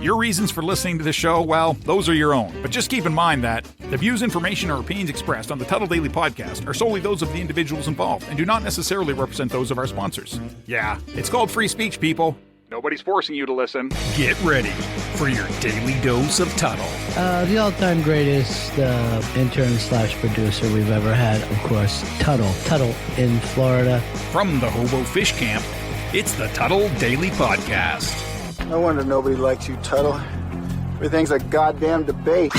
Your reasons for listening to the show, well, those are your own. But just keep in mind that the views, information, or opinions expressed on the Tuddle Daily Podcast are solely those of the individuals involved and do not necessarily represent those of our sponsors. Yeah, it's called free speech, people. Nobody's forcing you to listen. Get ready for your daily dose of Tuddle. The all-time greatest intern/producer we've ever had, of course, Tuddle in Florida. From the Hobo Fish Camp, it's the Tuddle Daily Podcast. No wonder nobody likes you, Tuddle. Everything's a goddamn debate.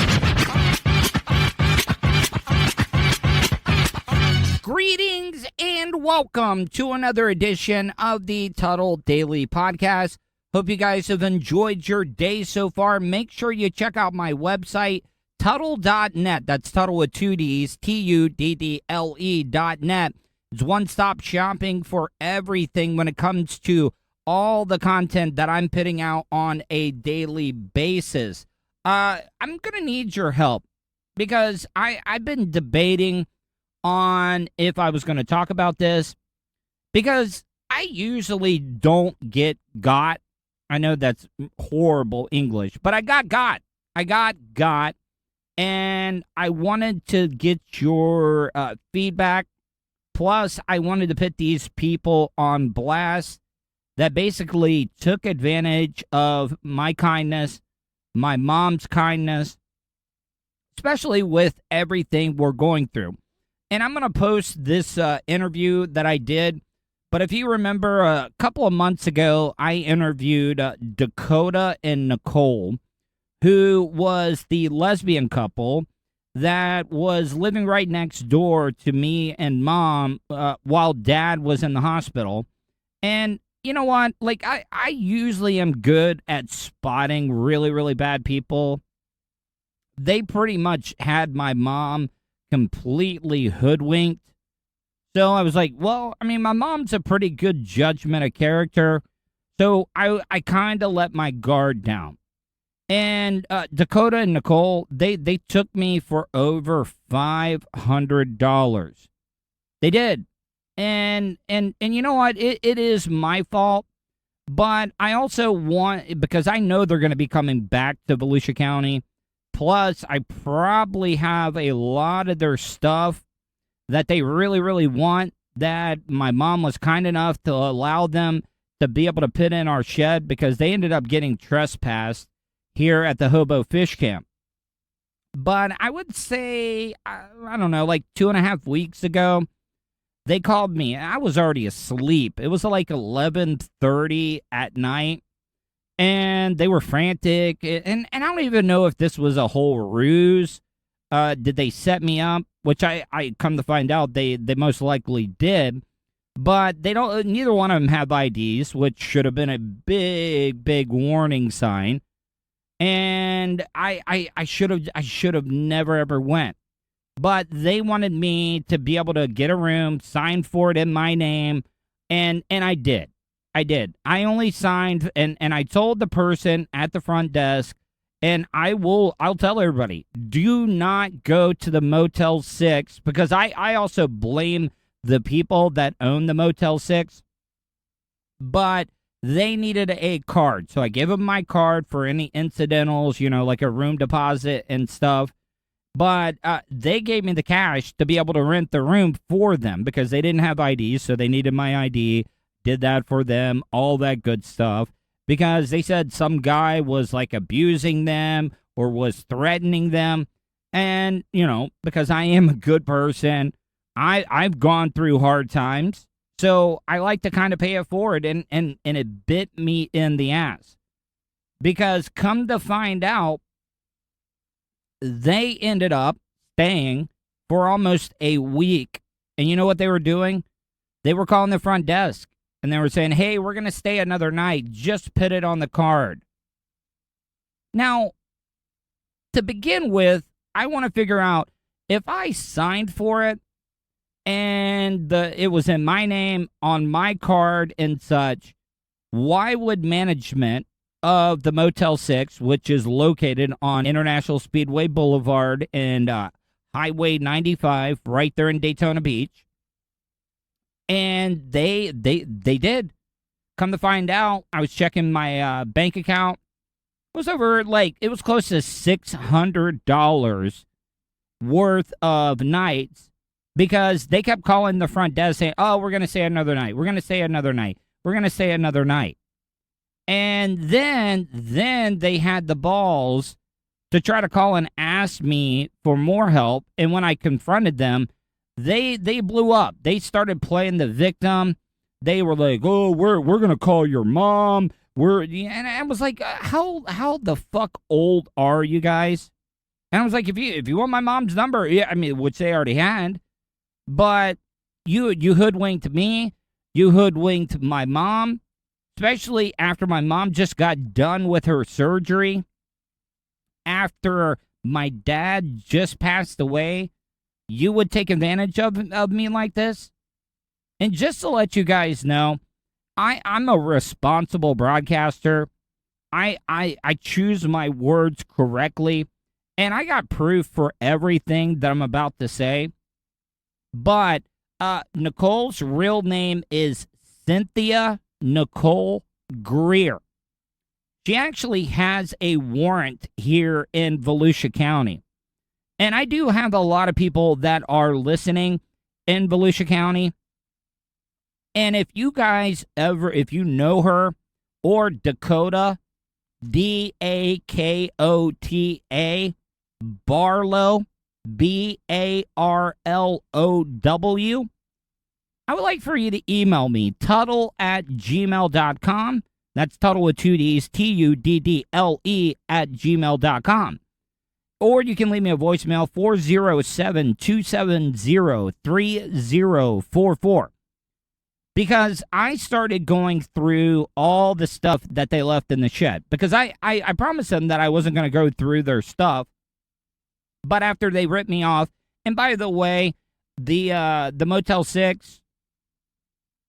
Greetings and welcome to another edition of the Tuddle Daily Podcast. Hope you guys have enjoyed your day so far. Make sure you check out my website, Tuddle.net. That's Tuddle with two D's, Tuddle.net. It's one-stop shopping for everything when it comes to all the content that I'm putting out on a daily basis. I'm going to need your help because I've been debating on if I was going to talk about this because I usually don't get got. I know that's horrible English, but I got. And I wanted to get your feedback. Plus, I wanted to put these people on blast that basically took advantage of my kindness, my mom's kindness, especially with everything we're going through. And I'm going to post this interview that I did. But if you remember, a couple of months ago, I interviewed Dakota and Nicole, who was the lesbian couple that was living right next door to me and Mom while Dad was in the hospital. And you know what? Like, I usually am good at spotting really, really bad people. They pretty much had my mom completely hoodwinked. So I was like, well, I mean, my mom's a pretty good judgment of character. So I kind of let my guard down. And Dakota and Nicole, they took me for over $500. They did. And you know what? It is my fault. But I also want, because I know they're going to be coming back to Volusia County. Plus, I probably have a lot of their stuff that they really, really want that my mom was kind enough to allow them to be able to put in our shed because they ended up getting trespassed here at the Hobo Fish Camp. But I would say, I don't know, like 2.5 weeks ago, they called me. I was already asleep. It was like 11:30 at night. And they were frantic. And I don't even know if this was a whole ruse. Did they set me up? Which I come to find out they most likely did. But they don't. Neither one of them have IDs, which should have been a big, big warning sign. And I should have never ever went. But they wanted me to be able to get a room, sign for it in my name, and I did. I only signed, and I told the person at the front desk, and I'll tell everybody, do not go to the Motel 6, because I also blame the people that own the Motel 6, but they needed a card. So I gave them my card for any incidentals, like a room deposit and stuff. But they gave me the cash to be able to rent the room for them because they didn't have IDs, so they needed my ID. Did that for them, all that good stuff. Because they said some guy was like abusing them or was threatening them. And, because I am a good person, I've gone through hard times. So I like to kind of pay it forward, and it bit me in the ass. Because come to find out, they ended up staying for almost a week. And you know what they were doing? They were calling the front desk. And they were saying, hey, we're going to stay another night. Just put it on the card. Now, to begin with, I want to figure out if I signed for it and it was in my name on my card and such, why would management of the Motel 6, which is located on International Speedway Boulevard and Highway 95 right there in Daytona Beach, and they did. Come to find out, I was checking my bank account. was over, like, it was close to $600 worth of nights because they kept calling the front desk saying, oh, we're going to stay another night. We're going to stay another night. We're going to stay another night. And then they had the balls to try to call and ask me for more help. And when I confronted them, they blew up. They started playing the victim. They were like, oh, we're going to call your mom. And I was like, how the fuck old are you guys? And I was like, if you want my mom's number, yeah, I mean, which they already had, but you hoodwinked me, you hoodwinked my mom, especially after my mom just got done with her surgery, after my dad just passed away, you would take advantage of me like this? And just to let you guys know, I'm a responsible broadcaster. I choose my words correctly, and I got proof for everything that I'm about to say. But Nicole's real name is Cynthia Nicole Greer. She actually has a warrant here in Volusia County. And I do have a lot of people that are listening in Volusia County. And if you guys if you know her, or Dakota, Dakota, Barlow, Barlow, I would like for you to email me, Tuddle@gmail.com. That's Tuddle with two D's, Tuddle @gmail.com. Or you can leave me a voicemail, 407-270-3044. Because I started going through all the stuff that they left in the shed. Because I promised them that I wasn't going to go through their stuff. But after they ripped me off, and by the way, the Motel 6,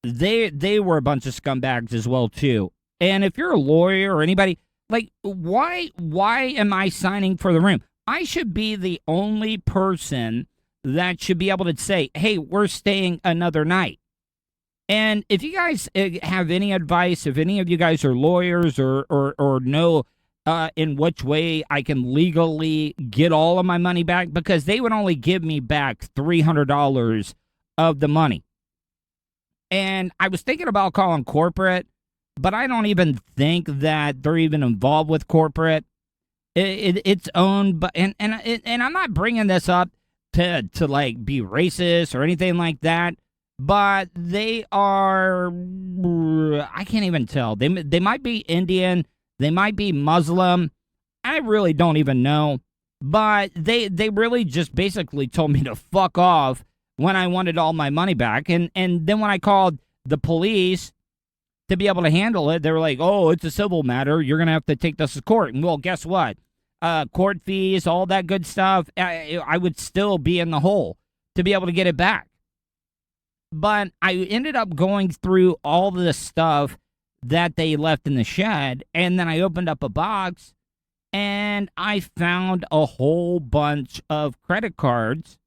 they were a bunch of scumbags as well, too. And if you're a lawyer or anybody, like, why am I signing for the room? I should be the only person that should be able to say, hey, we're staying another night. And if you guys have any advice, if any of you guys are lawyers or know in which way I can legally get all of my money back, because they would only give me back $300 of the money. And I was thinking about calling corporate, but I don't even think that they're even involved with corporate. It's owned, but and I'm not bringing this up to like be racist or anything like that. But they are, I can't even tell. They might be Indian. They might be Muslim. I really don't even know. But they really just basically told me to fuck off when I wanted all my money back. And then when I called the police to be able to handle it, they were like, oh, it's a civil matter. You're going to have to take this to court. And well, guess what? Court fees, all that good stuff, I would still be in the hole to be able to get it back. But I ended up going through all the stuff that they left in the shed, and then I opened up a box, and I found a whole bunch of credit cards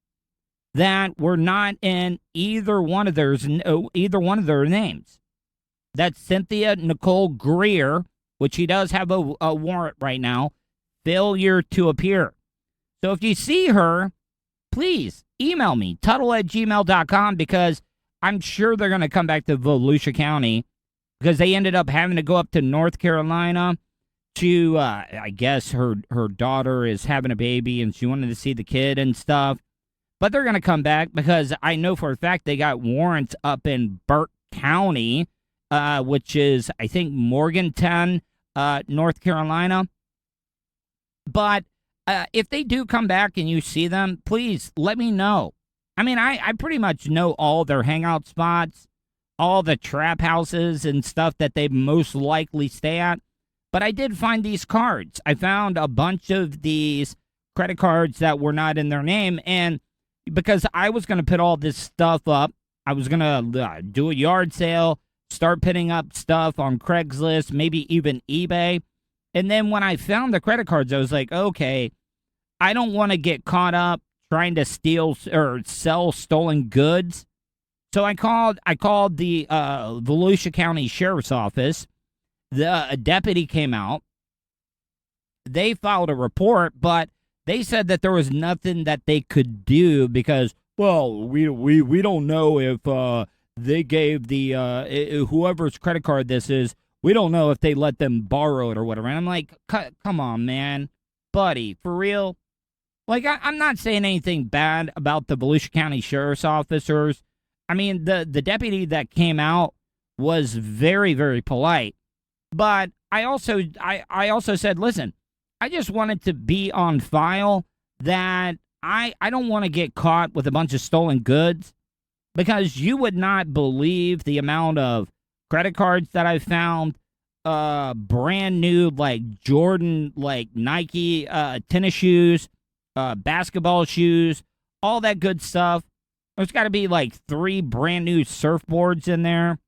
that were not in either one of their names. That's Cynthia Nicole Greer, which she does have a warrant right now, failure to appear. So if you see her, please email me, Tuddle@gmail.com, because I'm sure they're going to come back to Volusia County, because they ended up having to go up to North Carolina to, I guess her daughter is having a baby and she wanted to see the kid and stuff. But they're going to come back because I know for a fact they got warrants up in Burke County, which is, I think, Morgantown, North Carolina. But if they do come back and you see them, please let me know. I mean, I pretty much know all their hangout spots, all the trap houses and stuff that they most likely stay at. But I did find these cards. I found a bunch of these credit cards that were not in their name. And because I was going to put all this stuff up, I was going to do a yard sale, start putting up stuff on Craigslist, maybe even eBay. And then when I found the credit cards, I was like, okay, I don't want to get caught up trying to steal or sell stolen goods. So I called the Volusia County Sheriff's Office. A deputy came out, they filed a report, but they said that there was nothing that they could do because, well, we don't know if they gave the whoever's credit card this is, we don't know if they let them borrow it or whatever. And I'm like, come on, man, buddy, for real? Like, I'm not saying anything bad about the Volusia County Sheriff's officers. I mean, the deputy that came out was very, very polite. But I also said, listen, I just wanted to be on file that I don't want to get caught with a bunch of stolen goods, because you would not believe the amount of credit cards that I found, brand new, like Jordan, like Nike tennis shoes, basketball shoes, all that good stuff. There's got to be like 3 brand new surfboards in there,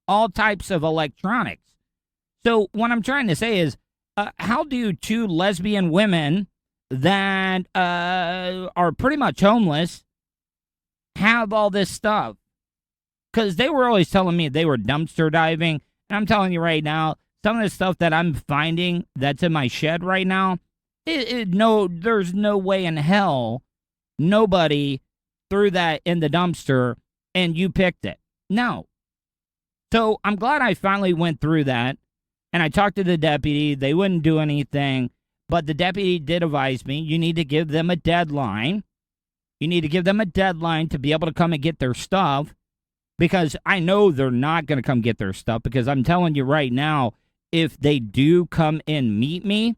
all types of electronics. So what I'm trying to say is, how do 2 lesbian women that are pretty much homeless have all this stuff? Because they were always telling me they were dumpster diving. And I'm telling you right now, some of the stuff that I'm finding that's in my shed right now, there's no way in hell nobody threw that in the dumpster and you picked it. No. So I'm glad I finally went through that. And I talked to the deputy. They wouldn't do anything. But the deputy did advise me, you need to give them a deadline. You need to give them a deadline to be able to come and get their stuff. Because I know they're not going to come get their stuff. Because I'm telling you right now, if they do come and meet me,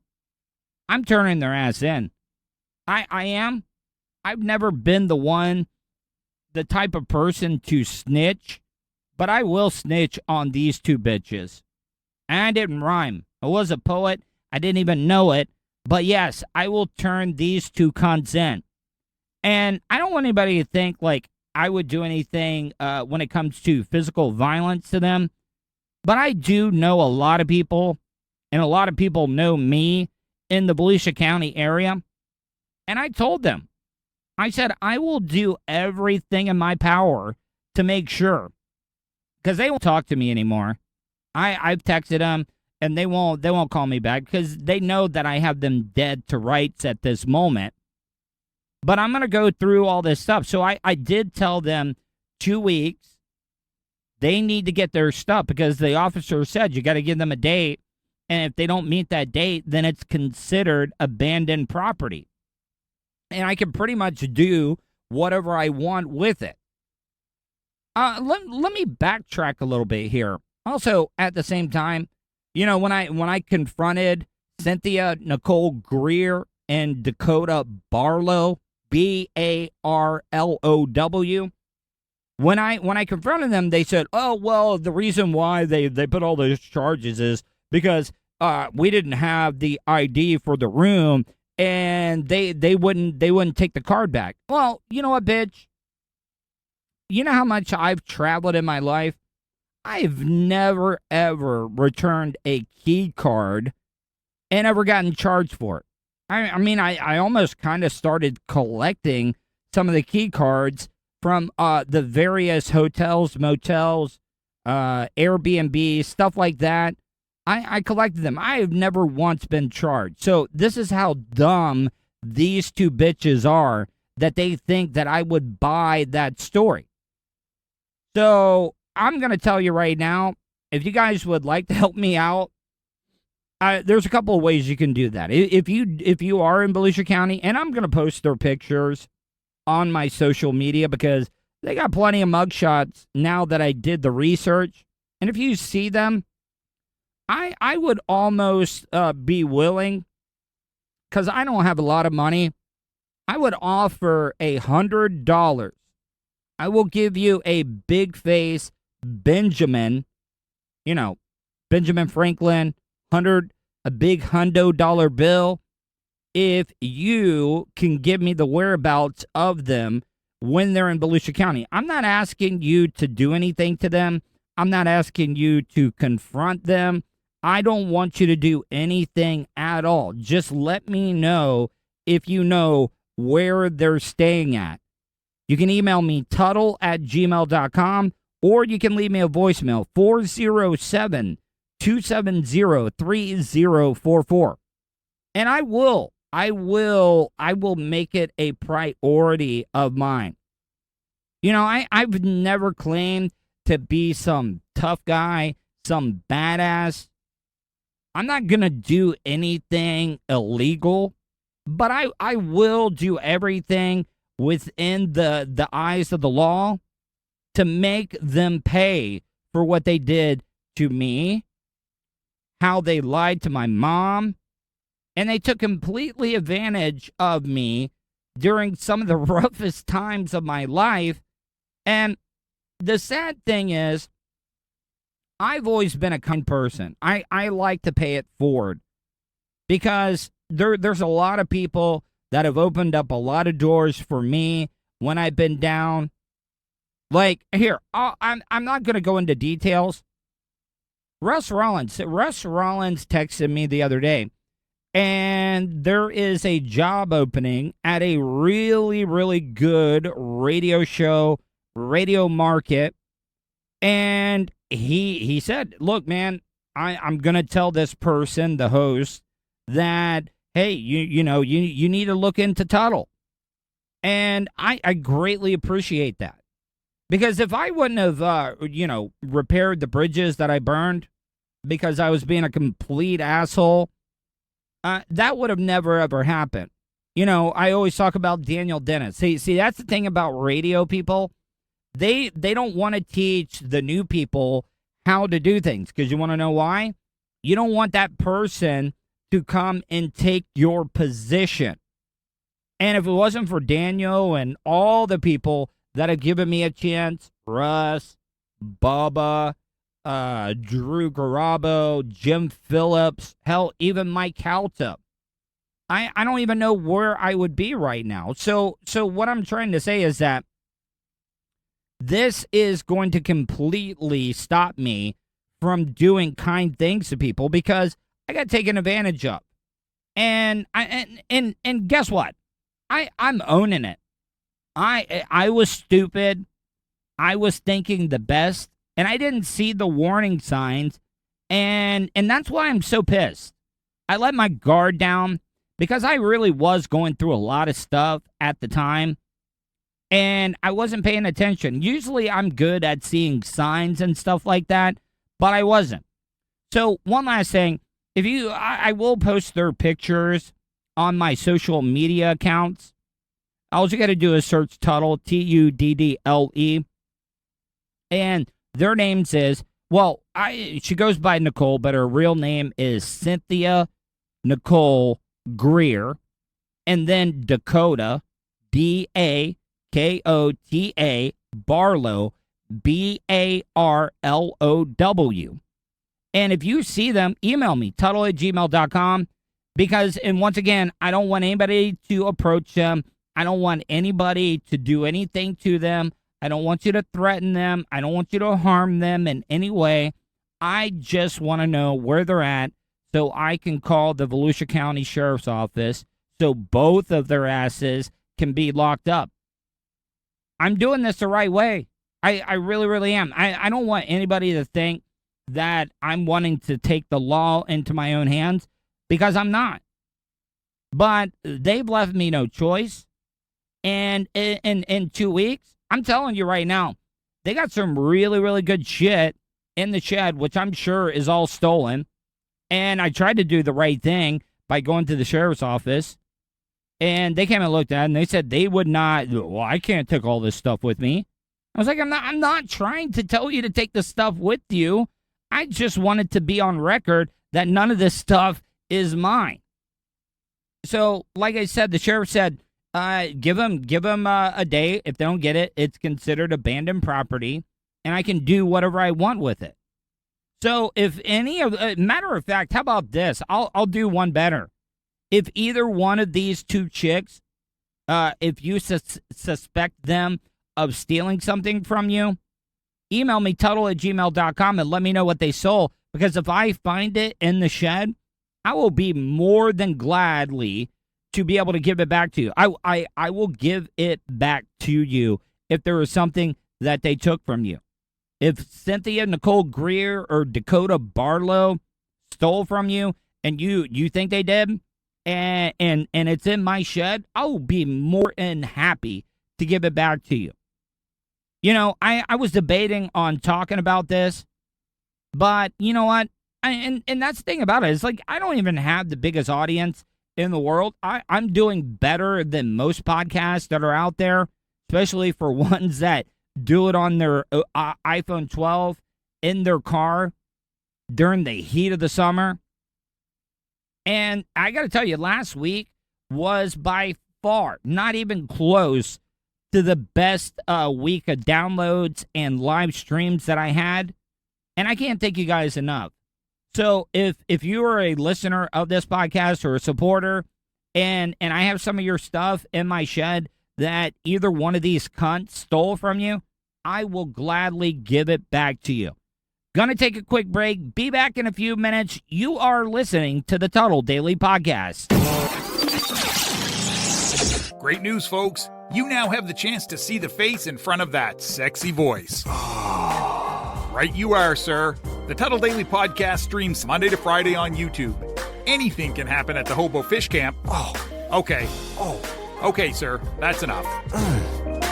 I'm turning their ass in. I am. I've never been the type of person to snitch. But I will snitch on these 2 bitches. And I didn't rhyme. I was a poet. I didn't even know it. But yes, I will turn these 2 cons in. And I don't want anybody to think like I would do anything when it comes to physical violence to them. But I do know a lot of people, and a lot of people know me in the Volusia County area. And I told them, I said, I will do everything in my power to make sure. Because they won't talk to me anymore. I've texted them, and they won't call me back because they know that I have them dead to rights at this moment. But I'm going to go through all this stuff. So I did tell them 2 weeks. They need to get their stuff because the officer said you got to give them a date. And if they don't meet that date, then it's considered abandoned property. And I can pretty much do whatever I want with it. Let me backtrack a little bit here. Also, at the same time, you know, when I confronted Cynthia, Nicole, Greer, and Dakota Barlow, Barlow, when I confronted them, they said, "Oh, well, the reason why they put all those charges is because we didn't have the ID for the room, and they wouldn't take the card back." Well, you know what, bitch? You know how much I've traveled in my life? I've never, ever returned a key card and ever gotten charged for it. I mean, I almost kind of started collecting some of the key cards from the various hotels, motels, Airbnb, stuff like that. I collected them. I have never once been charged. So this is how dumb these 2 bitches are that they think that I would buy that story. So I'm going to tell you right now, if you guys would like to help me out, there's a couple of ways you can do that. If you are in Volusia County, and I'm going to post their pictures on my social media because they got plenty of mugshots now that I did the research. And if you see them, I would almost be willing, because I don't have a lot of money, I would offer $100. I will give you a big face Benjamin, Benjamin Franklin, a big $100 bill, if you can give me the whereabouts of them when they're in Volusia County. I'm not asking you to do anything to them. I'm not asking you to confront them. I don't want you to do anything at all. Just let me know if you know where they're staying at. You can email me, Tuddle@gmail.com, or you can leave me a voicemail, 407-270-3044. And I will make it a priority of mine. You know, I've never claimed to be some tough guy, some badass. I'm not going to do anything illegal, but I will do everything within the eyes of the law to make them pay for what they did to me, how they lied to my mom, and they took completely advantage of me during some of the roughest times of my life. And the sad thing is, I've always been a kind person. I like to pay it forward because there's a lot of people that have opened up a lot of doors for me when I've been down. Like, here, I'm not going to go into details. Russ Rollins texted me the other day, and there is a job opening at a really, really good radio show, radio market, and he said, look, man, I'm going to tell this person, the host, that, hey, you need to look into Tuddle. And I greatly appreciate that. Because if I wouldn't have, repaired the bridges that I burned because I was being a complete asshole, that would have never, ever happened. You know, I always talk about Daniel Dennis. See, that's the thing about radio people. They don't want to teach the new people how to do things because you want to know why? You don't want that person to come and take your position. And if it wasn't for Daniel and all the people that have given me a chance, Russ, Bubba, Drew Garabo, Jim Phillips, hell, even Mike Calta, I don't even know where I would be right now. So what I'm trying to say is that this is going to completely stop me from doing kind things to people because I got taken advantage of. And guess what? I'm owning it. I was stupid. I was thinking the best, and I didn't see the warning signs, and that's why I'm so pissed. I let my guard down because I really was going through a lot of stuff at the time, and I wasn't paying attention. Usually I'm good at seeing signs and stuff like that, but I wasn't. So one last thing, I will post their pictures on my social media accounts. All you got to do is search Tuddle, Tuddle, and their names is, she goes by Nicole, but her real name is Cynthia Nicole Greer, and then Dakota, Dakota, Barlow, Barlow. And if you see them, email me, tuddle@gmail.com, because, and once again, I don't want anybody to approach them. I don't want anybody to do anything to them. I don't want you to threaten them. I don't want you to harm them in any way. I just want to know where they're at so I can call the Volusia County Sheriff's Office so both of their asses can be locked up. I'm doing this the right way. I really, really am. I don't want anybody to think that I'm wanting to take the law into my own hands because I'm not. But they've left me no choice. And in 2 weeks, I'm telling you right now, they got some really, really good shit in the shed, which I'm sure is all stolen. And I tried to do the right thing by going to the sheriff's office. And they came and looked at it, and they said they would not, I can't take all this stuff with me. I was like, I'm not trying to tell you to take the stuff with you. I just wanted to be on record that none of this stuff is mine. So, like I said, the sheriff said, give them a day. If they don't get it, it's considered abandoned property, and I can do whatever I want with it. So, if any of, matter of fact, how about this? I'll do one better. If either one of these two chicks, if you suspect them of stealing something from you, email me, tuddle@gmail.com, and let me know what they stole. Because if I find it in the shed, I will be more than gladly to be able to give it back to you. I will give it back to you if there is something that they took from you. If Cynthia Nicole Greer or Dakota Barlow stole from you and you think they did, and it's in my shed, I'll be more than happy to give it back to you. You know, I was debating on talking about this, but you know what? And that's the thing about it. It's like I don't even have the biggest audience in the world. I'm doing better than most podcasts that are out there, especially for ones that do it on their iPhone 12 in their car during the heat of the summer. And I got to tell you, last week was by far not even close to the best week of downloads and live streams that I had. And I can't thank you guys enough. So if you are a listener of this podcast or a supporter, and I have some of your stuff in my shed that either one of these cunts stole from you, I will gladly give it back to you. Gonna take a quick break. Be back in a few minutes. You are listening to the Tuddle Daily Podcast. Great news, folks. You now have the chance to see the face in front of that sexy voice. Right you are, sir. The Tuddle Daily Podcast streams Monday to Friday on YouTube. Anything can happen at the Hobo Fish Camp. Okay, sir. That's enough.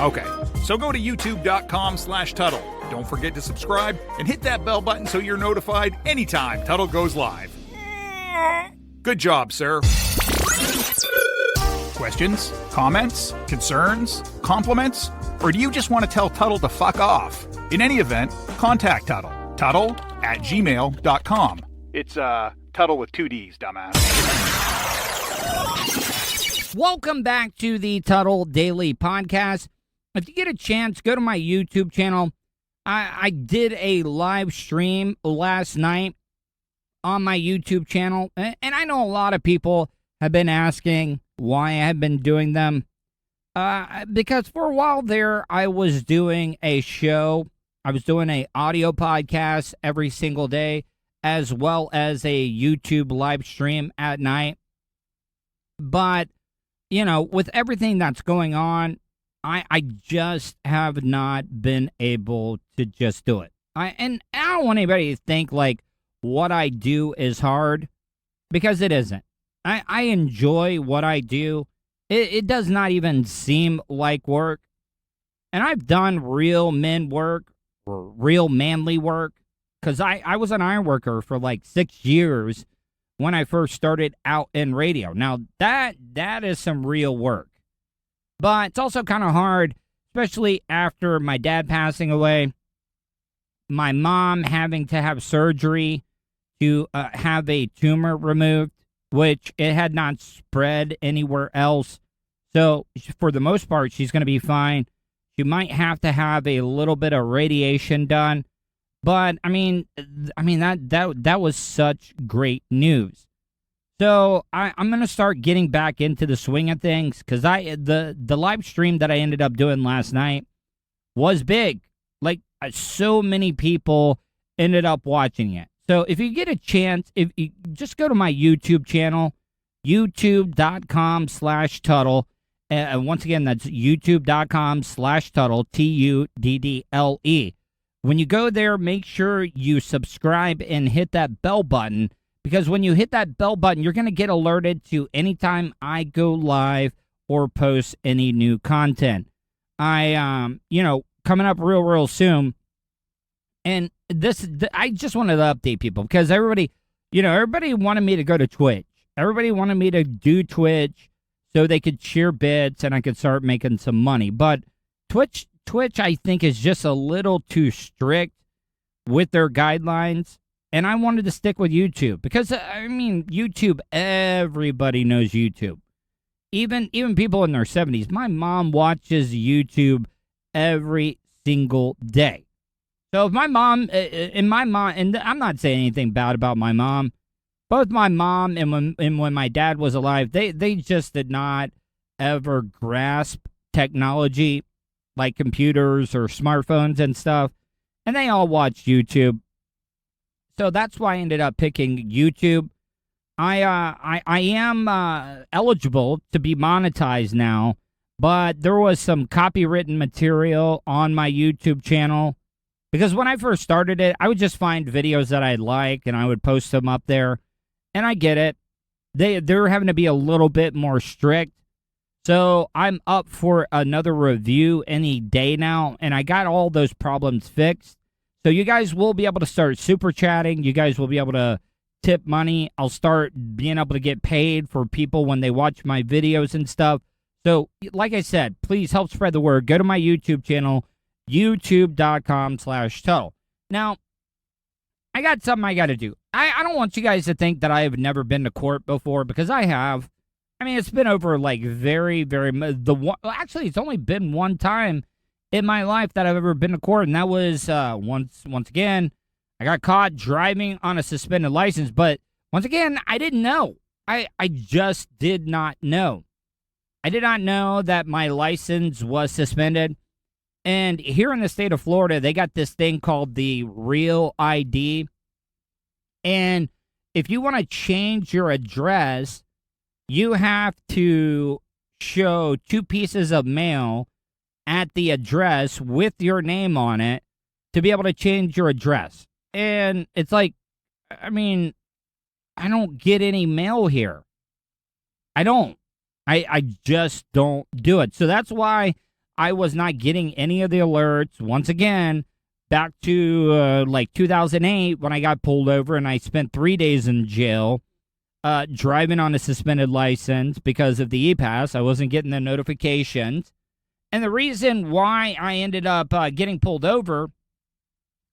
Okay, so go to youtube.com/Tuddle. Don't forget to subscribe and hit that bell button so you're notified anytime Tuddle goes live. Good job, sir. Questions? Comments? Concerns? Compliments? Or do you just want to tell Tuddle to fuck off? In any event, contact Tuddle. Tuddle@gmail.com. It's, Tuddle with 2 Ds, dumbass. Welcome back to the Tuddle Daily Podcast. If you get a chance, go to my YouTube channel. I did a live stream last night on my YouTube channel, and I know a lot of people have been asking why I've been doing them. Because for a while there, I was doing a show. I was doing an audio podcast every single day, as well as a YouTube live stream at night. But, you know, with everything that's going on, I just have not been able to just do it. And I don't want anybody to think like what I do is hard, because it isn't. I enjoy what I do. It does not even seem like work. And I've done real men work, or real manly work, because I was an iron worker for like 6 years when I first started out in radio. Now, that is some real work. But it's also kind of hard, especially after my dad passing away, my mom having to have surgery to have a tumor removed, which it had not spread anywhere else. So for the most part, she's going to be fine. She might have to have a little bit of radiation done. But I mean that was such great news. So I'm going to start getting back into the swing of things, because the live stream that I ended up doing last night was big. Like, so many people ended up watching it. So if you get a chance, if you just go to my YouTube channel, youtube.com/Tuddle. Once again, that's youtube.com/Tuddle, Tuddle. When you go there, make sure you subscribe and hit that bell button, because when you hit that bell button, you're going to get alerted to anytime I go live or post any new content. Coming up real soon. And I just wanted to update people, because everybody wanted me to go to Twitch. Everybody wanted me to do Twitch so they could share bits and I could start making some money. But Twitch, I think, is just a little too strict with their guidelines. And I wanted to stick with YouTube, because, YouTube, everybody knows YouTube. Even people in their 70s. My mom watches YouTube every single day. So if my mom, and I'm not saying anything bad about my mom. Both my mom and when my dad was alive, they just did not ever grasp technology like computers or smartphones and stuff. And they all watched YouTube. So that's why I ended up picking YouTube. I am eligible to be monetized now, but there was some copywritten material on my YouTube channel, because when I first started it, I would just find videos that I like and I would post them up there. And I get it. they're having to be a little bit more strict. So I'm up for another review any day now, and I got all those problems fixed. So you guys will be able to start super chatting. You guys will be able to tip money. I'll start being able to get paid for people when they watch my videos and stuff. So like I said, please help spread the word. Go to my YouTube channel, youtube.com/Tuddle. Now, I got something I got to do. I don't want you guys to think that I have never been to court before, because I have. I mean, it's been over like actually, it's only been one time in my life that I've ever been to court, and that was once again, I got caught driving on a suspended license. But once again, I didn't know. I just did not know. I did not know that my license was suspended. And here in the state of Florida, they got this thing called the Real ID. And if you want to change your address, you have to show 2 pieces of mail at the address with your name on it to be able to change your address. And it's like, I mean, I don't get any mail here. I don't. I just don't do it. So that's why I was not getting any of the alerts. Once again, back to like 2008 when I got pulled over and I spent 3 days in jail driving on a suspended license because of the E-Pass. I wasn't getting the notifications. And the reason why I ended up getting pulled over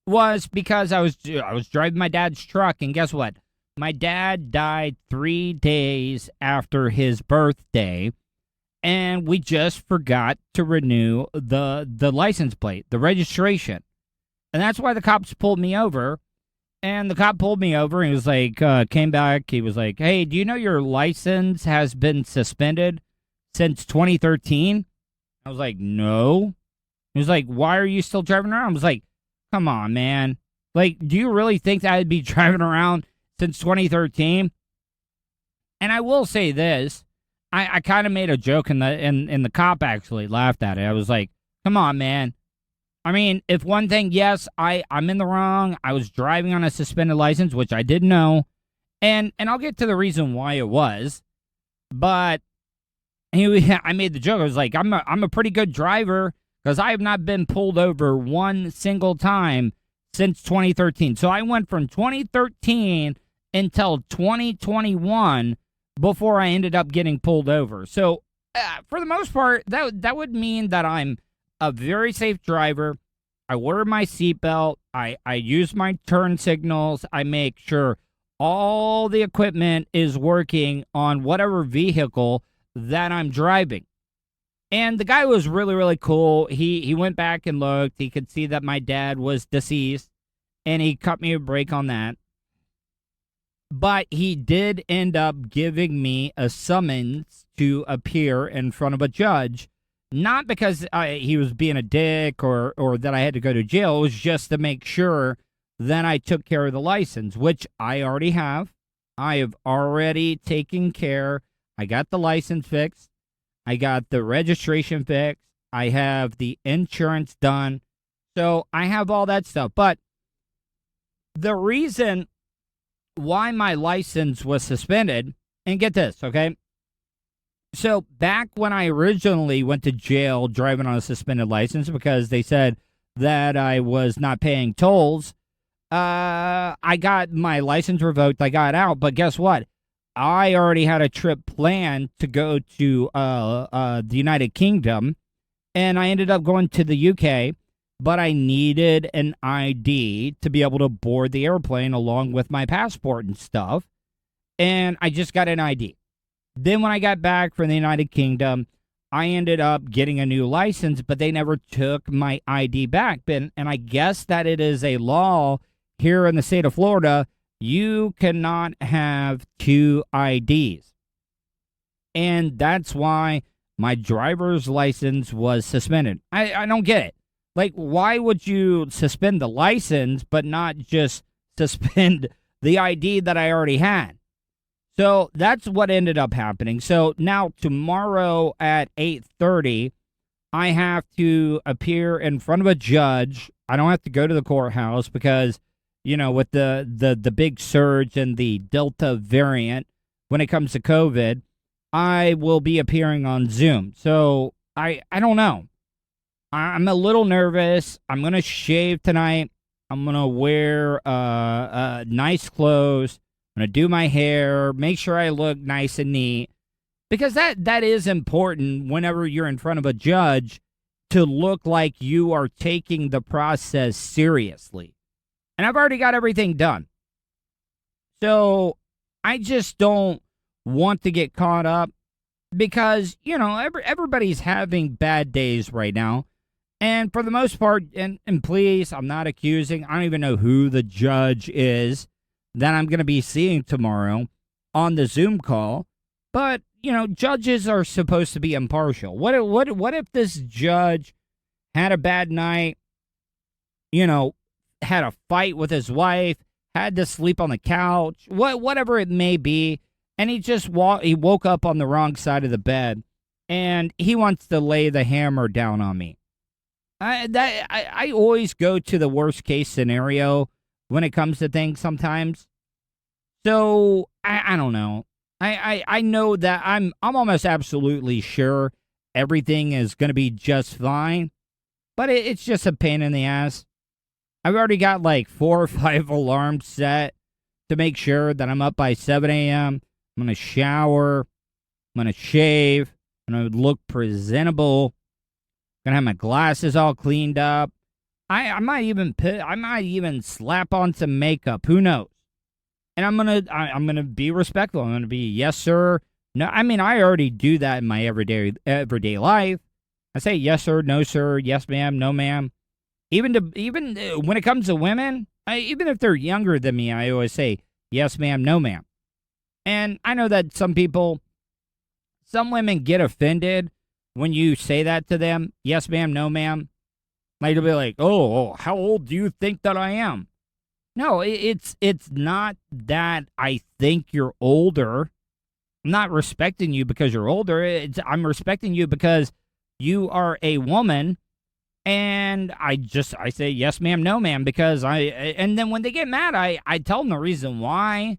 was because I was driving my dad's truck, and guess what? My dad died 3 days after his birthday, and we just forgot to renew the license plate, the registration. And that's why the cops pulled me over. And the cop pulled me over, and he was like, came back, he was like, hey, do you know your license has been suspended since 2013? I was like, no. He was like, why are you still driving around? I was like, come on, man. Like, do you really think that I'd be driving around since 2013? And I will say this. I kind of made a joke, and the cop actually laughed at it. I was like, come on, man. I mean, if one thing, yes, I'm in the wrong. I was driving on a suspended license, which I didn't know. And I'll get to the reason why it was. But I made the joke. I was like, I'm a pretty good driver because I have not been pulled over one single time since 2013. So I went from 2013 until 2021 before I ended up getting pulled over. So for the most part, that would mean that I'm a very safe driver. I wear my seatbelt. I use my turn signals. I make sure all the equipment is working on whatever vehicle that I'm driving. And the guy was really, really cool. He went back and looked. He could see that my dad was deceased, and he cut me a break on that. But he did end up giving me a summons to appear in front of a judge, not because he was being a dick or that I had to go to jail. It was just to make sure that I took care of the license, which I already have. I have already taken care. I got the license fixed. I got the registration fixed. I have the insurance done. So I have all that stuff. But the reason why my license was suspended, and get this, okay? So back when I originally went to jail driving on a suspended license because they said that I was not paying tolls, I got my license revoked. I got out, but guess what? I already had a trip planned to go to the United Kingdom, and I ended up going to the UK, but I needed an ID to be able to board the airplane along with my passport and stuff, and I just got an ID. Then when I got back from the United Kingdom, I ended up getting a new license, but they never took my ID back. And I guess that it is a law here in the state of Florida, you cannot have 2 IDs. And that's why my driver's license was suspended. I don't get it. Like, why would you suspend the license but not just suspend the ID that I already had? So that's what ended up happening. So now tomorrow at 8:30, I have to appear in front of a judge. I don't have to go to the courthouse because, you know, with the big surge and the Delta variant, when it comes to COVID, I will be appearing on Zoom. So I don't know. I'm a little nervous. I'm going to shave tonight. I'm going to wear nice clothes. I'm going to do my hair, make sure I look nice and neat. Because that is important whenever you're in front of a judge, to look like you are taking the process seriously. And I've already got everything done. So I just don't want to get caught up because, everybody's having bad days right now. And for the most part, and please, I'm not accusing, I don't even know who the judge is that I'm going to be seeing tomorrow on the Zoom call. But, judges are supposed to be impartial. What if this judge had a bad night, had a fight with his wife, had to sleep on the couch, whatever it may be, and he woke up on the wrong side of the bed, and he wants to lay the hammer down on me. I always go to the worst case scenario when it comes to things sometimes. So I don't know. I know that I'm almost absolutely sure everything is going to be just fine, but it's just a pain in the ass. I've already got like 4 or 5 alarms set to make sure that I'm up by 7 a.m. I'm going to shower. I'm going to shave. I'm going to look presentable. I'm going to have my glasses all cleaned up. I might even slap on some makeup. Who knows? And I'm gonna be respectful. I'm gonna be yes sir. No, I already do that in my everyday life. I say yes sir, no sir, yes ma'am, no ma'am. Even when it comes to women, even if they're younger than me, I always say yes ma'am, no ma'am. And I know that some women get offended when you say that to them, yes ma'am, no ma'am. Like they'll be like, oh, how old do you think that I am? No, it's not that I think you're older. I'm not respecting you because you're older. I'm respecting you because you are a woman, and I say yes ma'am, no ma'am, because and then when they get mad, I tell them the reason why.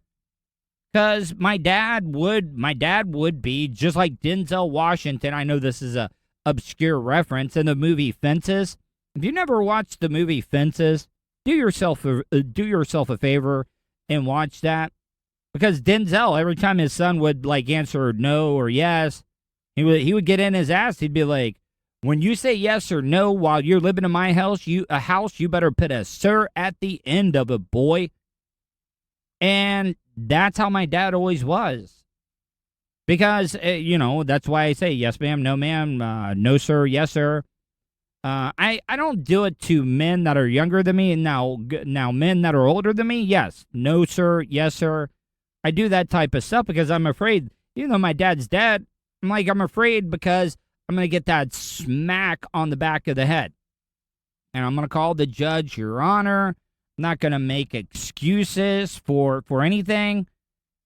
Because my dad would be just like Denzel Washington. I know this is a obscure reference in the movie Fences. If you never watched the movie Fences, do yourself a favor and watch that, because Denzel, every time his son would like answer no or yes, he would get in his ass. He'd be like, when you say yes or no while you're living in my house, you better put a sir at the end of it, boy. And that's how my dad always was, because that's why I say yes ma'am, no ma'am, no sir, yes sir. I don't do it to men that are younger than me. Now men that are older than me, yes. No, sir. Yes, sir. I do that type of stuff because I'm afraid, even though my dad's dead, I'm afraid because I'm going to get that smack on the back of the head. And I'm going to call the judge, Your Honor. I'm not going to make excuses for anything.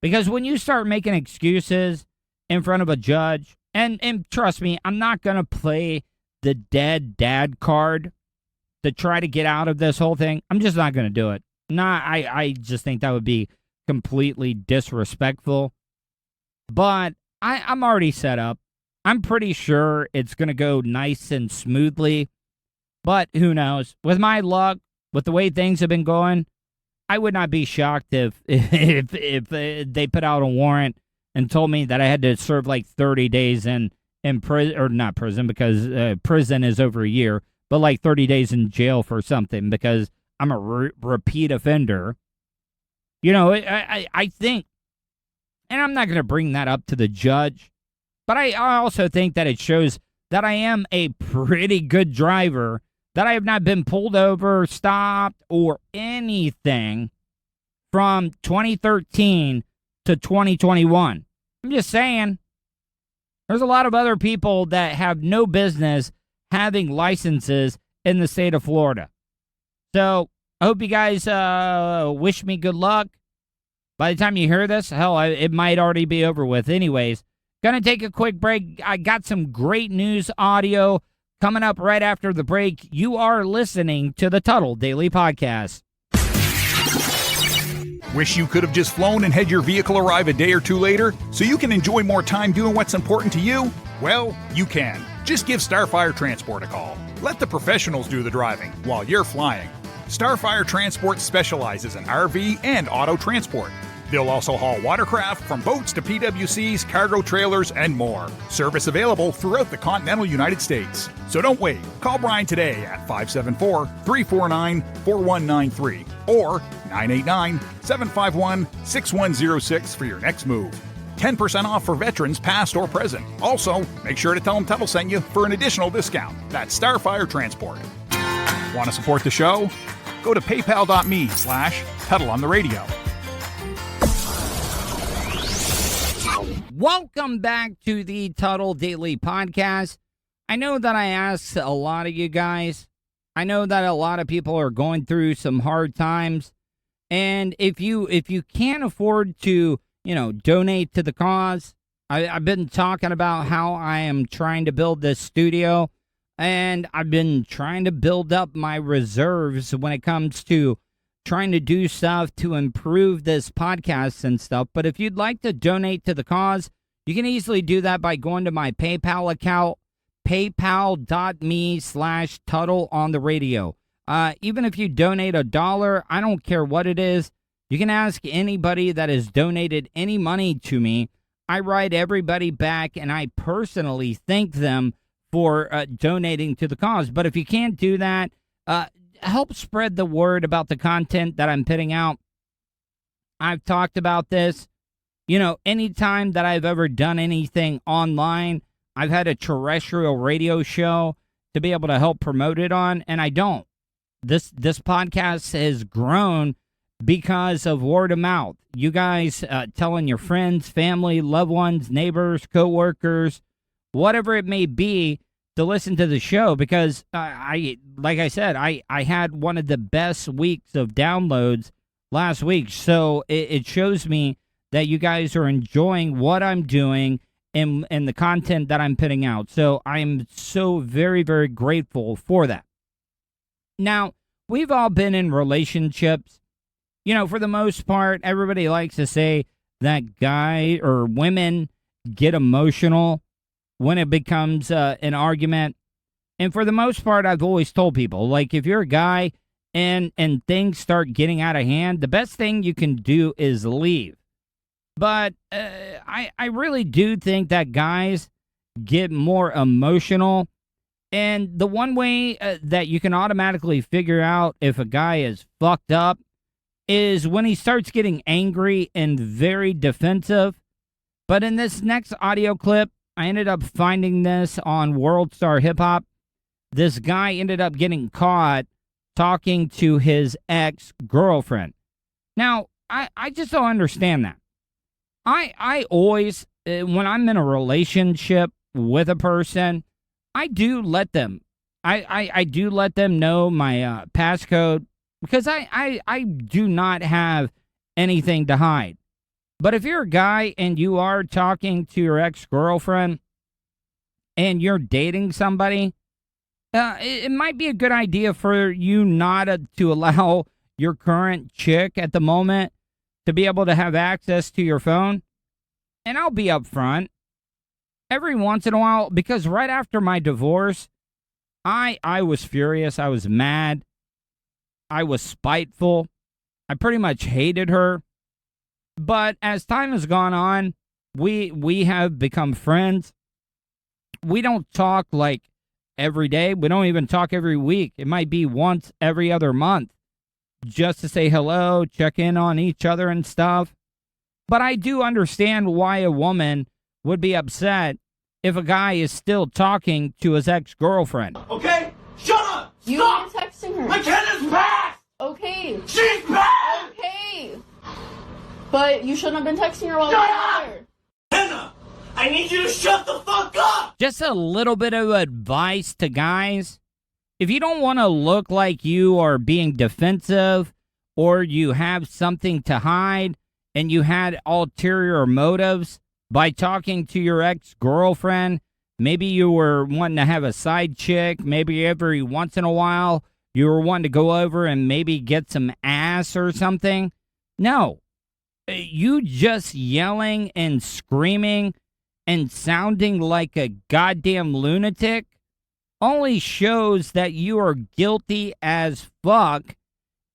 Because when you start making excuses in front of a judge, and trust me, I'm not going to play the dead dad card to try to get out of this whole thing. I'm just not going to do it. I just think that would be completely disrespectful. But I'm already set up. I'm pretty sure it's going to go nice and smoothly. But who knows? With my luck, with the way things have been going, I would not be shocked if they put out a warrant and told me that I had to serve like 30 days in prison, or not prison, because prison is over a year, but like 30 days in jail for something because I'm a repeat offender. I think, and I'm not going to bring that up to the judge, but I also think that it shows that I am a pretty good driver, that I have not been pulled over, stopped, or anything from 2013 to 2021. I'm just saying. There's a lot of other people that have no business having licenses in the state of Florida. So I hope you guys wish me good luck. By the time you hear this, hell, it might already be over with. Anyways, gonna take a quick break. I got some great news audio coming up right after the break. You are listening to the Tuddle Daily Podcast. Wish you could have just flown and had your vehicle arrive a day or two later so you can enjoy more time doing what's important to you? Well, you can. Just give Starfire Transport a call. Let the professionals do the driving while you're flying. Starfire Transport specializes in RV and auto transport. They'll also haul watercraft from boats to PWCs, cargo trailers, and more. Service available throughout the continental United States. So don't wait. Call Brian today at 574-349-4193 or 989-751-6106 for your next move. 10% off for veterans past or present. Also, make sure to tell them Tuddle sent you for an additional discount. That's Starfire Transport. Want to support the show? Go to paypal.me/Tuddle on the radio. Welcome back to the Tuddle Daily Podcast. I know that I asked a lot of you guys. I know that a lot of people are going through some hard times. And if you can't afford to, donate to the cause, I've been talking about how I am trying to build this studio. And I've been trying to build up my reserves when it comes to trying to do stuff to improve this podcast and stuff. But if you'd like to donate to the cause, you can easily do that by going to my PayPal account, paypal.me/Tuddle on the radio. Even if you donate $1, I don't care what it is. You can ask anybody that has donated any money to me. I write everybody back, and I personally thank them for donating to the cause. But if you can't do that, help spread the word about the content that I'm putting out. I've talked about this. Anytime that I've ever done anything online, I've had a terrestrial radio show to be able to help promote it on, and I don't. This podcast has grown because of word of mouth. You guys telling your friends, family, loved ones, neighbors, coworkers, whatever it may be, to listen to the show, because like I said, I had one of the best weeks of downloads last week. So it shows me that you guys are enjoying what I'm doing and the content that I'm putting out. So I'm so very, very grateful for that. Now, we've all been in relationships. For the most part, everybody likes to say that guy or women get emotional when it becomes an argument. And for the most part, I've always told people, like, if you're a guy and things start getting out of hand, the best thing you can do is leave. But I really do think that guys get more emotional. And the one way that you can automatically figure out if a guy is fucked up is when he starts getting angry and very defensive. But in this next audio clip, I ended up finding this on World Star Hip Hop. This guy ended up getting caught talking to his ex-girlfriend. Now, I just don't understand that. I always, when I'm in a relationship with a person, I do let them. I do let them know my passcode, because I do not have anything to hide. But if you're a guy and you are talking to your ex-girlfriend and you're dating somebody, it might be a good idea for you not to allow your current chick at the moment to be able to have access to your phone. And I'll be upfront. Every once in a while, because right after my divorce, I was furious. I was mad. I was spiteful. I pretty much hated her. But as time has gone on, we have become friends. We don't talk like every day. We don't even talk every week. It might be once every other month, just to say hello, check in on each other and stuff. But I do understand why a woman would be upset if a guy is still talking to his ex-girlfriend. Okay? Shut up! You Stop! were texting her. My kid is back! Okay. She's back! Okay. But you shouldn't have been texting her while Shut you up! were there. Hannah! I need you to shut the fuck up! Just a little bit of advice to guys. If you don't want to look like you are being defensive or you have something to hide and you had ulterior motives by talking to your ex-girlfriend, maybe you were wanting to have a side chick, maybe every once in a while you were wanting to go over and maybe get some ass or something. No, You just yelling and screaming and sounding like a goddamn lunatic only shows that you are guilty as fuck,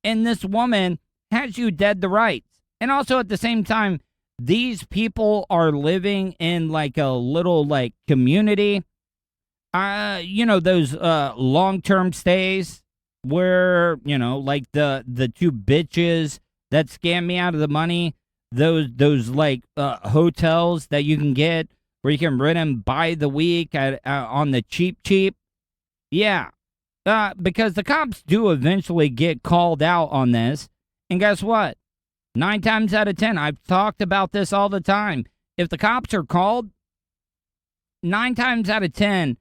and this woman has you dead to rights. And also at the same time, these people are living in like a little like community. Those long-term stays where, like the two bitches that scam me out of the money, those like hotels that you can get where you can rent them by the week on the cheap. Yeah, because the cops do eventually get called out on this. And guess what? 9 times out of 10, I've talked about this all the time. If the cops are called, 9 times out of 10,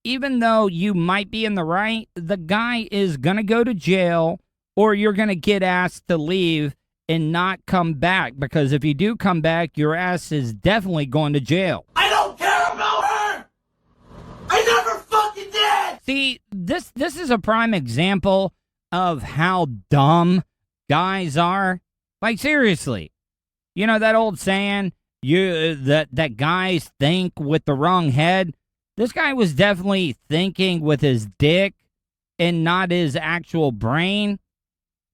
even though you might be in the right, the guy is going to go to jail, or you're going to get asked to leave and not come back. Because if you do come back, your ass is definitely going to jail. I don't care about her! I never fucking did! See, this is a prime example of how dumb guys are. Like, seriously. You know that old saying, that guys think with the wrong head? This guy was definitely thinking with his dick and not his actual brain.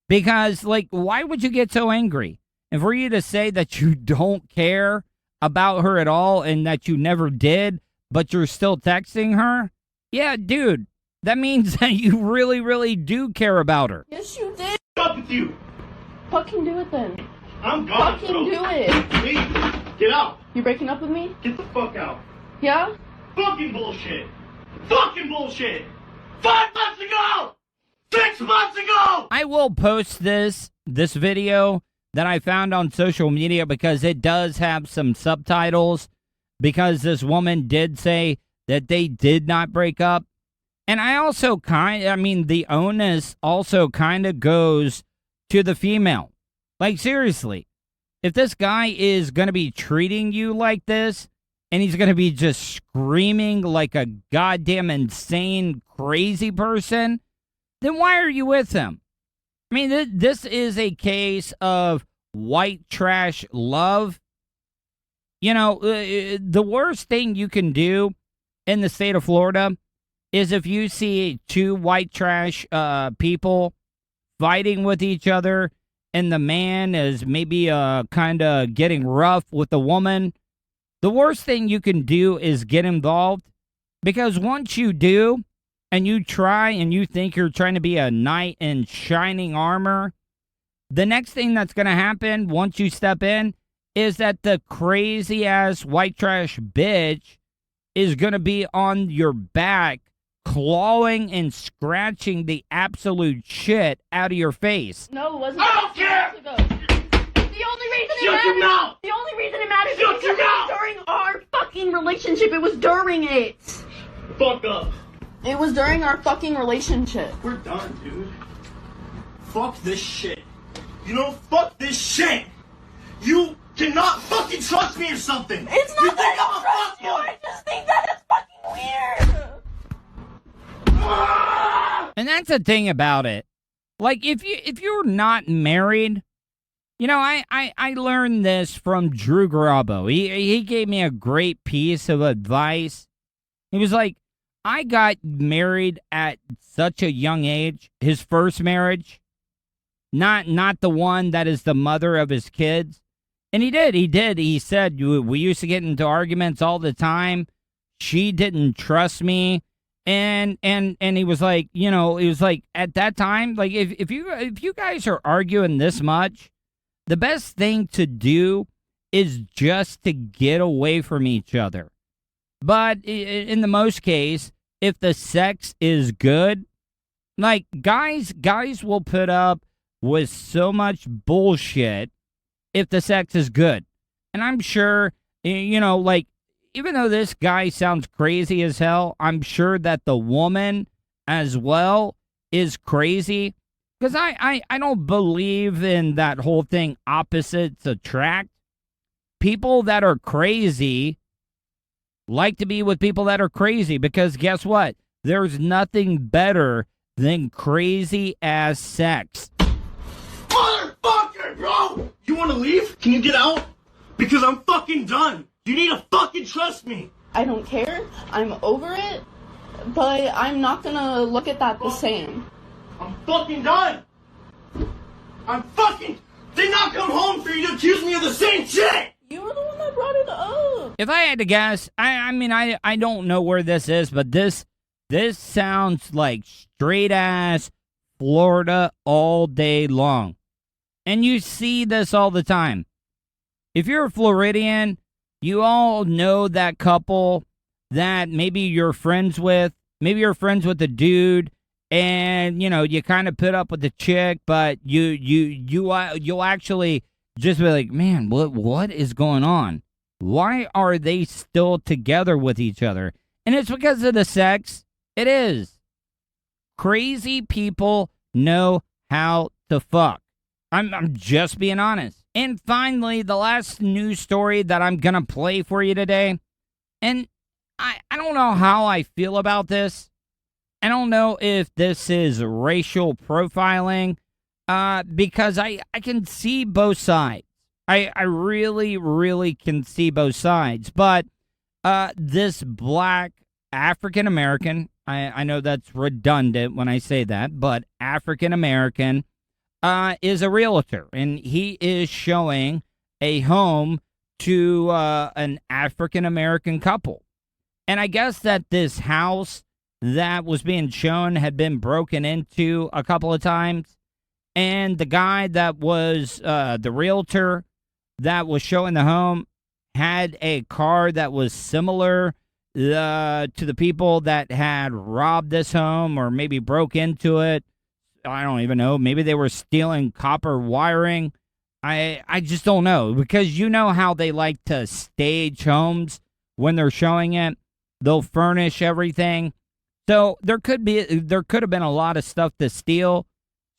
Because, like, why would you get so angry? And for you to say that you don't care about her at all and that you never did, but you're still texting her? Yeah, dude, that means that you really, really do care about her. Yes, you did. Fuck with you! Fucking do it then. I'm gone, Fucking bro. do it. Please, get out! You breaking up with me? Get the fuck out! Yeah? Fucking bullshit! Fucking bullshit! 5 months ago! 6 months ago! I will post this video that I found on social media because it does have some subtitles, because this woman did say that they did not break up. And I also the onus also kind of goes to the female. Like, seriously, if this guy is going to be treating you like this, and he's going to be just screaming like a goddamn insane, crazy person, then why are you with him? I mean, this is a case of white trash love. You know, the worst thing you can do in the state of Florida is if you see two white trash people fighting with each other, and the man is maybe kind of getting rough with the woman, the worst thing you can do is get involved. Because once you do, and you try and you think you're trying to be a knight in shining armor, the next thing that's going to happen once you step in is that the crazy-ass white trash bitch is going to be on your back, clawing and scratching the absolute shit out of your face. No, it wasn't. I don't care! The only reason it Shut your matters. mouth! The only reason it matters is Shut because your it was mouth! during our fucking relationship. It was during it. Fuck up. It was during our fucking relationship. We're done, dude. Fuck this shit. You know, fuck this shit. You cannot fucking trust me or something. It's not You that think I I'm a don't trust you. fuckboy? I just think that it's fucking weird. And that's the thing about it. Like, if you're not married, you know, I learned this from Drew Garabo. He gave me a great piece of advice. He was like, I got married at such a young age, his first marriage, not the one that is the mother of his kids. And he did. He said, we used to get into arguments all the time. She didn't trust me. And he was like, you know, it was like at that time, like if you guys are arguing this much, the best thing to do is just to get away from each other. But in the most case, if the sex is good, like guys will put up with so much bullshit if the sex is good. And I'm sure, you know, like, even though this guy sounds crazy as hell, I'm sure that the woman as well is crazy. Because I don't believe in that whole thing, opposites attract. People that are crazy like to be with people that are crazy, because guess what? There's nothing better than crazy ass sex. Motherfucker, bro! You you want to leave? Can you get out? Because I'm fucking done. You need to fucking trust me. I don't care. I'm over it. But I'm not gonna look at that the same. I'm fucking done. I'm fucking did not come home for you to accuse me of the same shit. You were the one that brought it up. If I had to guess, I don't know where this is, but this sounds like straight ass Florida all day long. And you see this all the time. If you're a Floridian, you all know that couple that maybe you're friends with. Maybe you're friends with the dude, and you kind of put up with the chick, but you'll actually just be like, man, what is going on? Why are they still together with each other? And it's because of the sex. It is. Crazy people know how to fuck. I'm just being honest. And finally, the last news story that I'm going to play for you today. And I don't know how I feel about this. I don't know if this is racial profiling, because I can see both sides. I really, really can see both sides. But this black African-American, I know that's redundant when I say that, but African-American is a realtor, and he is showing a home to an African-American couple. And I guess that this house that was being shown had been broken into a couple of times, and the guy that was the realtor that was showing the home had a car that was similar to the people that had robbed this home or maybe broke into it. I don't even know. Maybe they were stealing copper wiring. I just don't know, because you know how they like to stage homes when they're showing it. They'll furnish everything. So there could have been a lot of stuff to steal.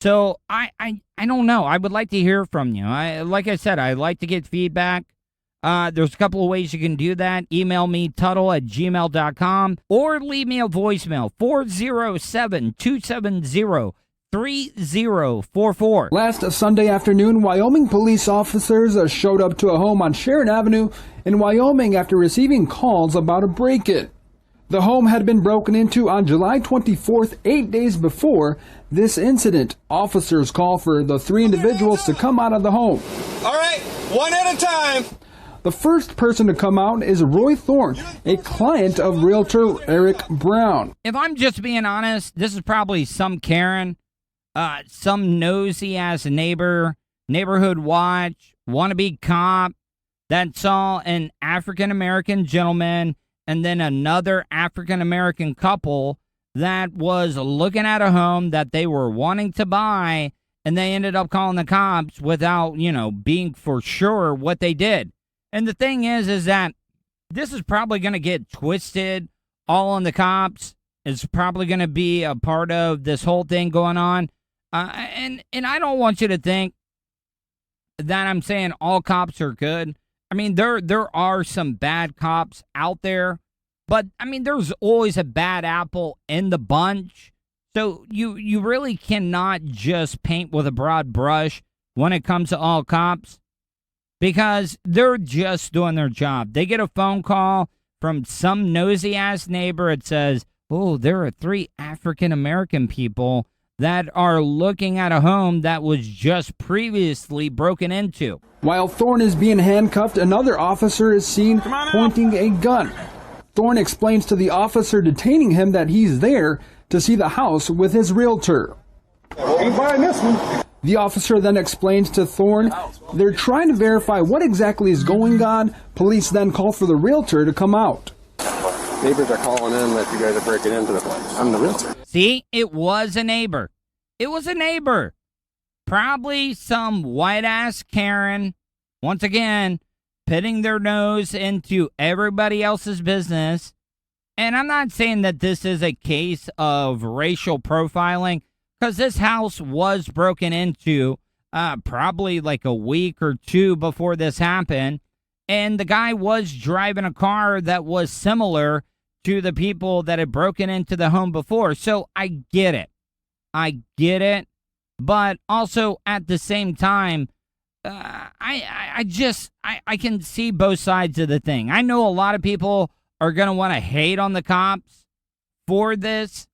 So I don't know. I would like to hear from you. Like I said, I like to get feedback. There's a couple of ways you can do that. Email me, Tuddle@gmail.com, or leave me a voicemail, 407-270-3044. Last Sunday afternoon, Wyoming police officers showed up to a home on Sharon Avenue in Wyoming after receiving calls about a break-in. The home had been broken into on July 24th, 8 days before this incident. Officers call for the three individuals to come out of the home. All right, one at a time. The first person to come out is Roy Thorne, a client of realtor Eric Brown. If I'm just being honest, this is probably some Karen, some nosy-ass neighbor, neighborhood watch, wannabe cop that saw an African-American gentleman and then another African-American couple that was looking at a home that they were wanting to buy, and they ended up calling the cops without, being for sure what they did. And the thing is that this is probably going to get twisted all on the cops. It's probably going to be a part of this whole thing going on. And I don't want you to think that I'm saying all cops are good. I mean, there are some bad cops out there, but I mean, there's always a bad apple in the bunch. So you really cannot just paint with a broad brush when it comes to all cops, because they're just doing their job. They get a phone call from some nosy ass neighbor. It says, oh, there are 3 African-American people that are looking at a home that was just previously broken into. While Thorne is being handcuffed, another officer is seen pointing a gun. Thorne explains to the officer detaining him that he's there to see the house with his realtor. Ain't buying this one. The officer then explains to Thorne they're trying to verify what exactly is going on. Police then call for the realtor to come out. Neighbors are calling in that you guys are breaking into the place. I'm the realtor. See, it was a neighbor. It was a neighbor. Probably some white-ass Karen, once again, putting their nose into everybody else's business. And I'm not saying that this is a case of racial profiling, because this house was broken into probably like a week or 2 before this happened. And the guy was driving a car that was similar to the people that had broken into the home before. So I get it. But also at the same time, I can see both sides of the thing. I know a lot of people are going to want to hate on the cops for this,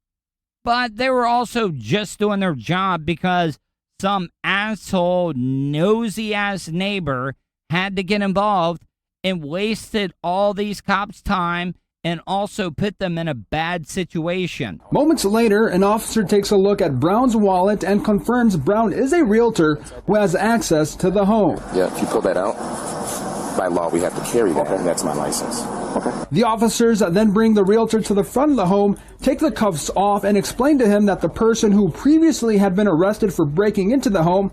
but they were also just doing their job because some asshole, nosy-ass neighbor had to get involved and wasted all these cops' time and also put them in a bad situation. Moments later, an officer takes a look at Brown's wallet and confirms Brown is a realtor who has access to the home. Yeah, if you pull that out, by law, we have to carry that. Okay. That's my license. Okay. The officers then bring the realtor to the front of the home, take the cuffs off, and explain to him that the person who previously had been arrested for breaking into the home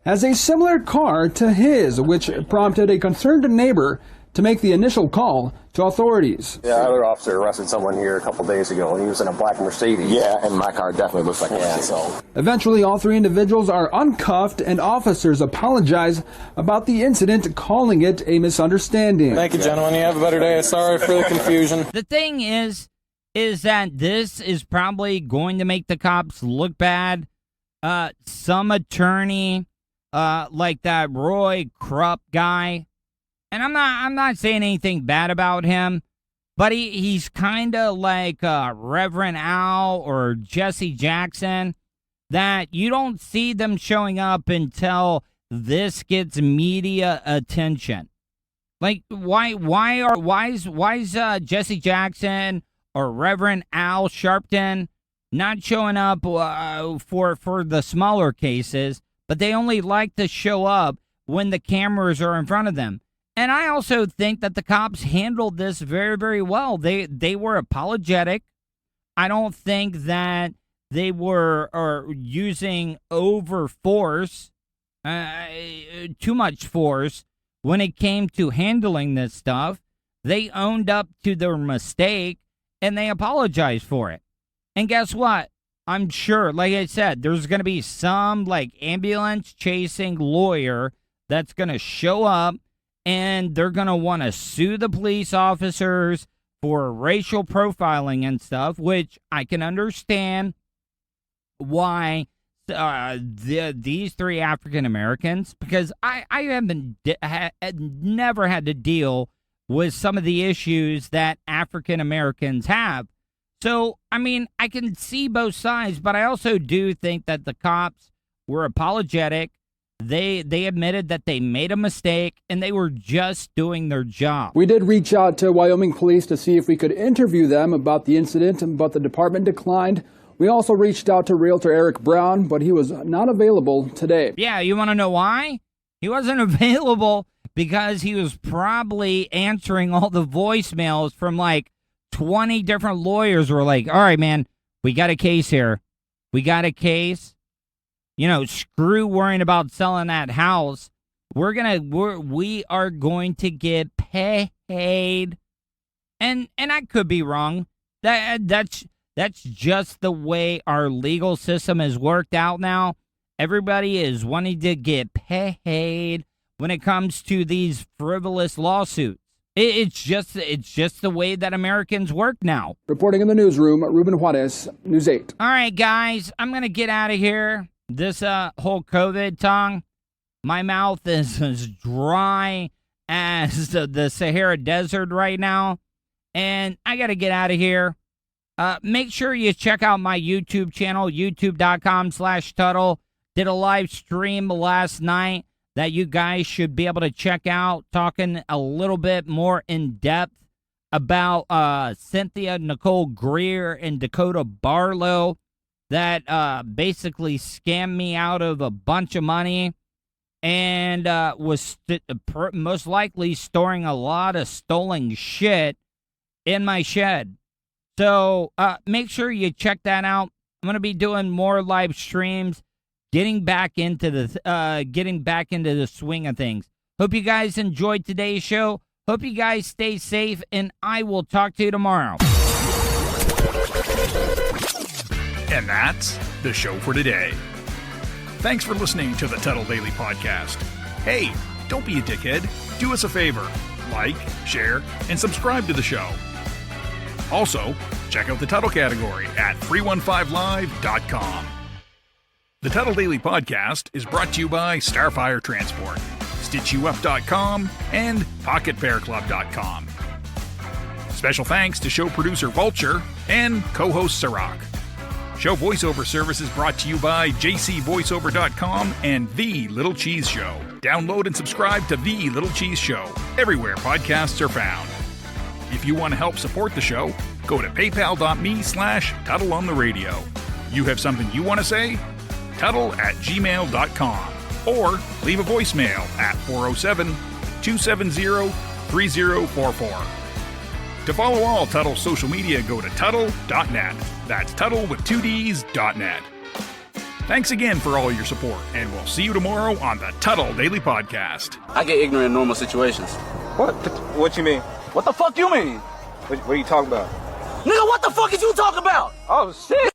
has a similar car to his, which prompted a concerned neighbor to make the initial call to authorities. Yeah, another officer arrested someone here a couple days ago, and he was in a black Mercedes. Yeah, and my car definitely looks like a Mercedes. So. Eventually, all three individuals are uncuffed, and officers apologize about the incident, calling it a misunderstanding. Thank you, gentlemen. You have a better day. Sorry for the confusion. The thing is that this is probably going to make the cops look bad. Some attorney, like that Roy Krupp guy, and I'm not saying anything bad about him, but he's kind of like Reverend Al or Jesse Jackson, that you don't see them showing up until this gets media attention. Like, why is Jesse Jackson or Reverend Al Sharpton not showing up for the smaller cases, but they only like to show up when the cameras are in front of them? And I also think that the cops handled this very, very well. They were apologetic. I don't think that they were using over force, too much force when it came to handling this stuff. They owned up to their mistake and they apologized for it. And guess what? I'm sure, like I said, there's going to be some like ambulance chasing lawyer that's going to show up, and they're going to want to sue the police officers for racial profiling and stuff, which I can understand why these three African Americans, because I haven't never had to deal with some of the issues that African Americans have. So, I mean, I can see both sides, but I also do think that the cops were apologetic. They admitted that they made a mistake, and they were just doing their job. We did reach out to Wyoming police to see if we could interview them about the incident, but the department declined. We also reached out to Realtor Eric Brown, but he was not available today. Yeah, you want to know why? He wasn't available because he was probably answering all the voicemails from like 20 different lawyers who were like, all right, man, we got a case here. We got a case. You know, screw worrying about selling that house. We are going to get paid. And I could be wrong. That's just the way our legal system has worked out now. Everybody is wanting to get paid when it comes to these frivolous lawsuits. It's just the way that Americans work now. Reporting in the newsroom, Ruben Juarez, News 8. All right, guys, I'm going to get out of here. This whole COVID tongue, my mouth is as dry as the Sahara Desert right now, and I got to get out of here. Make sure you check out my YouTube channel, youtube.com/Tuddle. Did a live stream last night that you guys should be able to check out, talking a little bit more in depth about Cynthia, Nicole, Greer, and Dakota Barlow that basically scammed me out of a bunch of money and was most likely storing a lot of stolen shit in my shed. So make sure you check that out. I'm going to be doing more live streams, getting back into the swing of things. Hope you guys enjoyed today's show. Hope you guys stay safe, and I will talk to you tomorrow. And that's the show for today. Thanks for listening to the Tuddle Daily Podcast. Hey, don't be a dickhead. Do us a favor. Like, share, and subscribe to the show. Also, check out the Tuddle category at 315live.com. The Tuddle Daily Podcast is brought to you by Starfire Transport. StitchYouUp.com, and PocketPairClub.com. Special thanks to show producer Vulture and co-host Sirach. Show voiceover services brought to you by JCVoiceover.com and The Little Cheese Show. Download and subscribe to The Little Cheese Show everywhere podcasts are found. If you want to help support the show, go to paypal.me/TuddleOnTheRadio. You have something you want to say? Tuddle@gmail.com or leave a voicemail at 407-270-3044. To follow all Tuddle's social media, go to Tuddle.net. That's Tuddle with 2Ds.net. Thanks again for all your support, and we'll see you tomorrow on the Tuddle Daily Podcast. I get ignorant in normal situations. What you mean? What the fuck you mean? What are you talking about? Nigga, what the fuck is you talking about? Oh, shit!